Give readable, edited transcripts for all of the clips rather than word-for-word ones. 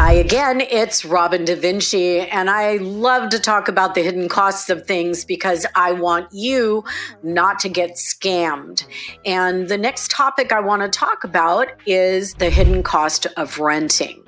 Hi again, it's Robin Da Vinci, and I love to talk about the hidden costs of things because I want you not to get scammed. And the next topic I want to talk about is the hidden cost of renting.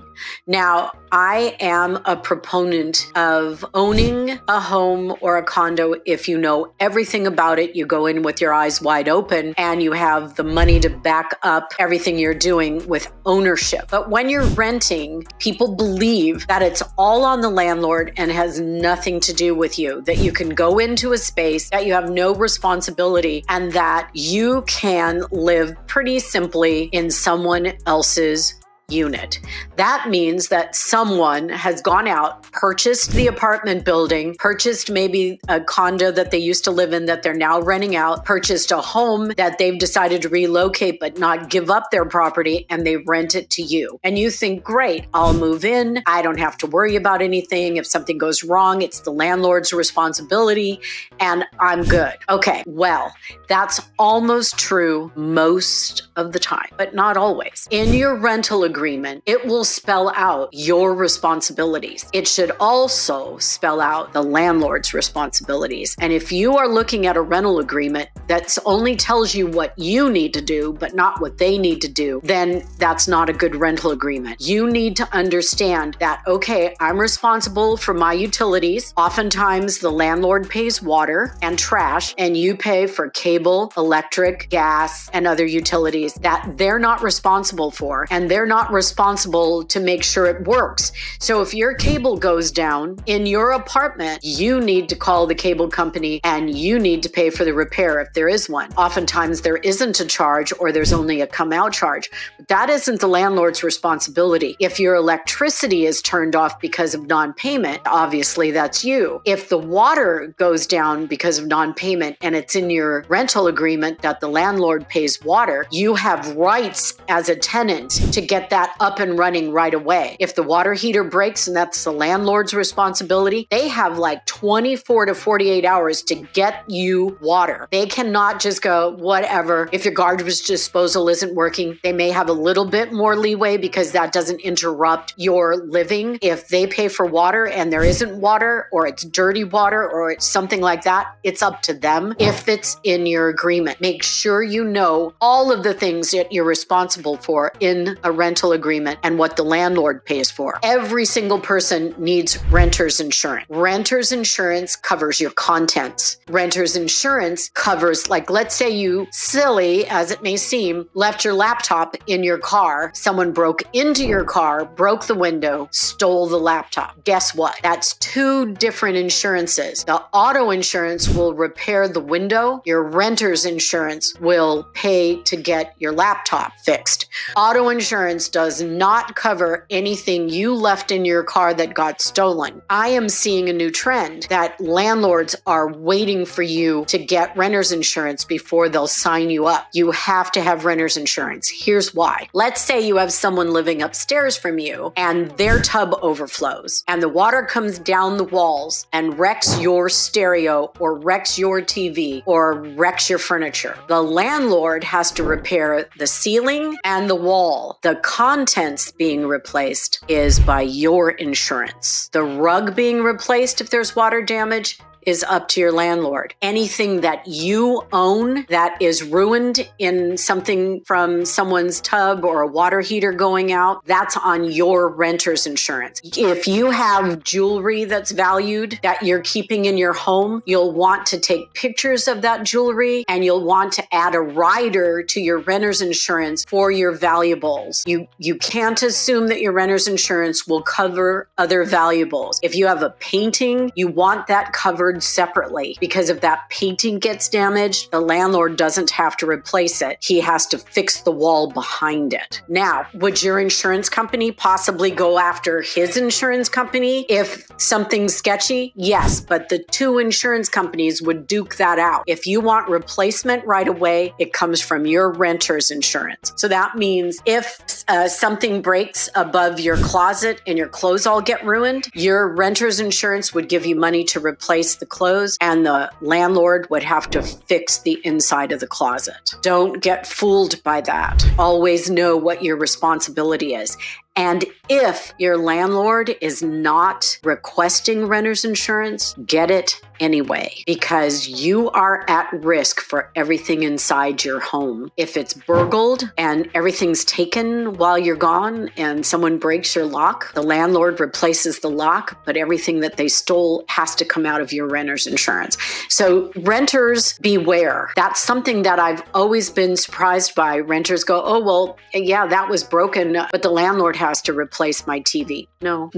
Now, I am a proponent of owning a home or a condo. If you know everything about it, you go in with your eyes wide open and you have the money to back up everything you're doing with ownership. But when you're renting, people believe that it's all on the landlord and has nothing to do with you, that you can go into a space, that you have no responsibility, and that you can live pretty simply in someone else's unit. That means that someone has gone out, purchased the apartment building, purchased maybe a condo that they used to live in that they're now renting out, purchased a home that they've decided to relocate but not give up their property, and they rent it to you. And you think, great, I'll move in. I don't have to worry about anything. If something goes wrong, it's the landlord's responsibility and I'm good. Okay, well, that's almost true most of the time, but not always. In your rental agreement, it will spell out your responsibilities. It should also spell out the landlord's responsibilities. And if you are looking at a rental agreement that only tells you what you need to do, but not what they need to do, then that's not a good rental agreement. You need to understand that, okay, I'm responsible for my utilities. Oftentimes the landlord pays water and trash, and you pay for cable, electric, gas, and other utilities that they're not responsible for, and they're not responsible to make sure it works. So if your cable goes down in your apartment, you need to call the cable company and you need to pay for the repair if there is one. Oftentimes there isn't a charge or there's only a come out charge. But that isn't the landlord's responsibility. If your electricity is turned off because of non-payment, obviously that's you. If the water goes down because of non-payment and it's in your rental agreement that the landlord pays water, you have rights as a tenant to get that up and running right away. If the water heater breaks and that's the landlord's responsibility, they have like 24 to 48 hours to get you water. They cannot just go, whatever. If your garbage disposal isn't working, they may have a little bit more leeway because that doesn't interrupt your living. If they pay for water and there isn't water, or it's dirty water, or it's something like that, it's up to them. If it's in your agreement, make sure you know all of the things that you're responsible for in a rental agreement and what the landlord pays for. Every single person needs renter's insurance. Renter's insurance covers your contents. Renter's insurance covers, like, let's say you, silly as it may seem, left your laptop in your car. Someone broke into your car, broke the window, stole the laptop. Guess what? That's two different insurances. The auto insurance will repair the window. Your renter's insurance will pay to get your laptop fixed. Auto insurance does not cover anything you left in your car that got stolen. I am seeing a new trend that landlords are waiting for you to get renter's insurance before they'll sign you up. You have to have renter's insurance. Here's why. Let's say you have someone living upstairs from you and their tub overflows and the water comes down the walls and wrecks your stereo or wrecks your TV or wrecks your furniture. The landlord has to repair the ceiling and the wall. The contents being replaced is by your insurance. The rug being replaced if there's water damage is up to your landlord. Anything that you own that is ruined in something from someone's tub or a water heater going out, that's on your renter's insurance. If you have jewelry that's valued that you're keeping in your home, you'll want to take pictures of that jewelry and you'll want to add a rider to your renter's insurance for your valuables. You can't assume that your renter's insurance will cover other valuables. If you have a painting, you want that covered separately, because if that painting gets damaged, the landlord doesn't have to replace it. He has to fix the wall behind it. Now, would your insurance company possibly go after his insurance company if something's sketchy? Yes, but the two insurance companies would duke that out. If you want replacement right away, it comes from your renter's insurance. So that means if something breaks above your closet and your clothes all get ruined, your renter's insurance would give you money to replace the clothes, and the landlord would have to fix the inside of the closet. Don't get fooled by that. Always know what your responsibility is. And if your landlord is not requesting renter's insurance, get it anyway, because you are at risk for everything inside your home. If it's burgled and everything's taken while you're gone and someone breaks your lock, the landlord replaces the lock, but everything that they stole has to come out of your renter's insurance. So renters, beware. That's something that I've always been surprised by. Renters go, oh, well, yeah, that was broken, but the landlord has to replace my TV. No.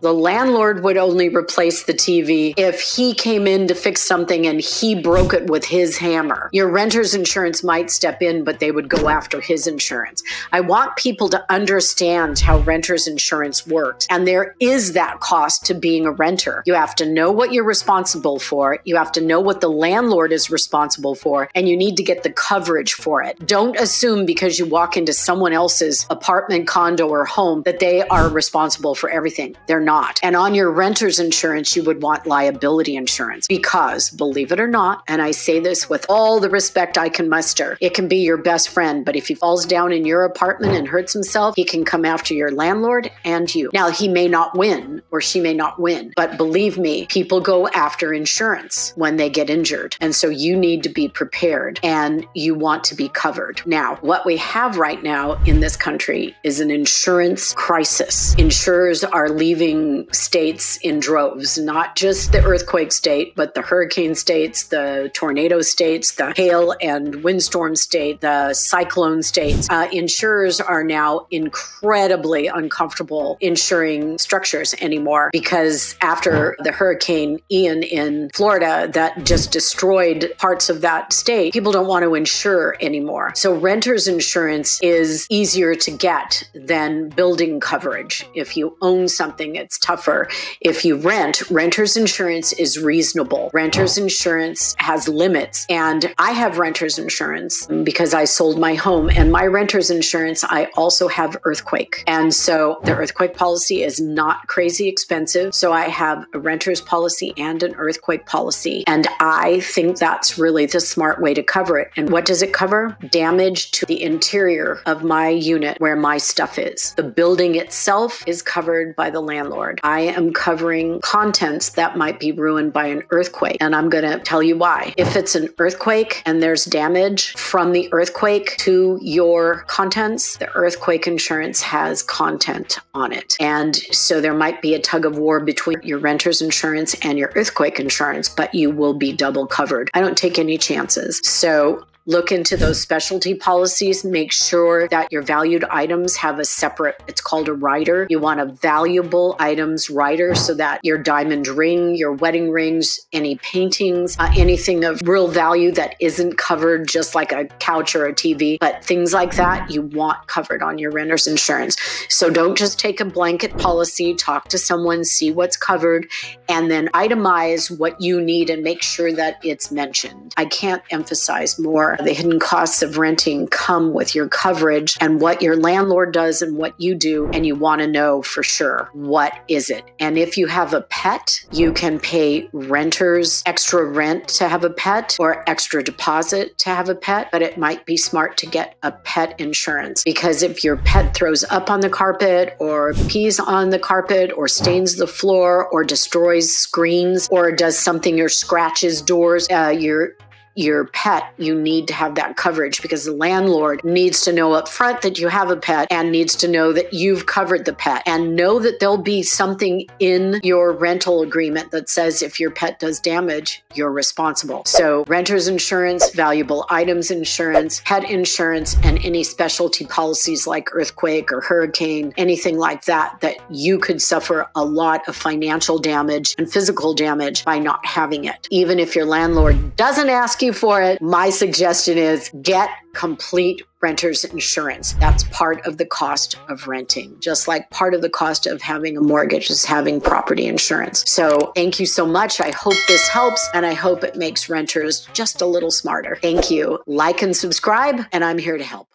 The landlord would only replace the TV if he came in to fix something and he broke it with his hammer. Your renter's insurance might step in, but they would go after his insurance. I want people to understand how renter's insurance works. And there is that cost to being a renter. You have to know what you're responsible for. You have to know what the landlord is responsible for, and you need to get the coverage for it. Don't assume because you walk into someone else's apartment, condo, or home that they are responsible for everything. They're not. And on your renter's insurance, you would want liability insurance because, believe it or not, and I say this with all the respect I can muster, it can be your best friend, but if he falls down in your apartment and hurts himself, he can come after your landlord and you. Now, he may not win or she may not win, but believe me, people go after insurance when they get injured. And so you need to be prepared and you want to be covered. Now, what we have right now in this country is an insurance crisis. Insurers are leaving states in droves, not just the earthquake state, but the hurricane states, the tornado states, the hail and windstorm state, the cyclone states. Insurers are now incredibly uncomfortable insuring structures anymore because after the Hurricane Ian in Florida that just destroyed parts of that state, people don't want to insure anymore. So renter's insurance is easier to get than building coverage. If you own something, it's tougher. If you rent, renter's insurance is reasonable. Renter's insurance has limits. And I have renter's insurance because I sold my home. And my renter's insurance, I also have earthquake. And so the earthquake policy is not crazy expensive. So I have a renter's policy and an earthquake policy. And I think that's really the smart way to cover it. And what does it cover? Damage to the interior of my unit where my stuff is. The building itself is covered by the landlord. I am covering contents that might be ruined by an earthquake. And I'm going to tell you why. If it's an earthquake and there's damage from the earthquake to your contents, the earthquake insurance has content on it. And so there might be a tug of war between your renter's insurance and your earthquake insurance, but you will be double covered. I don't take any chances. So look into those specialty policies. Make sure that your valued items have a separate, it's called a rider. You want a valuable items rider so that your diamond ring, your wedding rings, any paintings, anything of real value that isn't covered, just like a couch or a TV, but things like that you want covered on your renter's insurance. So don't just take a blanket policy, talk to someone, see what's covered, and then itemize what you need and make sure that it's mentioned. I can't emphasize more. The hidden costs of renting come with your coverage and what your landlord does and what you do, and you want to know for sure what is it. And if you have a pet, you can pay renters extra rent to have a pet or extra deposit to have a pet, but it might be smart to get a pet insurance because if your pet throws up on the carpet or pees on the carpet or stains the floor or destroys screens or does something or scratches doors, your pet, you need to have that coverage because the landlord needs to know up front that you have a pet and needs to know that you've covered the pet and know that there'll be something in your rental agreement that says if your pet does damage, you're responsible. So renter's insurance, valuable items insurance, pet insurance, and any specialty policies like earthquake or hurricane, anything like that, that you could suffer a lot of financial damage and physical damage by not having it. Even if your landlord doesn't ask you for it, my suggestion is get complete renter's insurance. That's part of the cost of renting, just like part of the cost of having a mortgage is having property insurance. So thank you so much. I hope this helps, and I hope it makes renters just a little smarter. Thank you. Like and subscribe, and I'm here to help.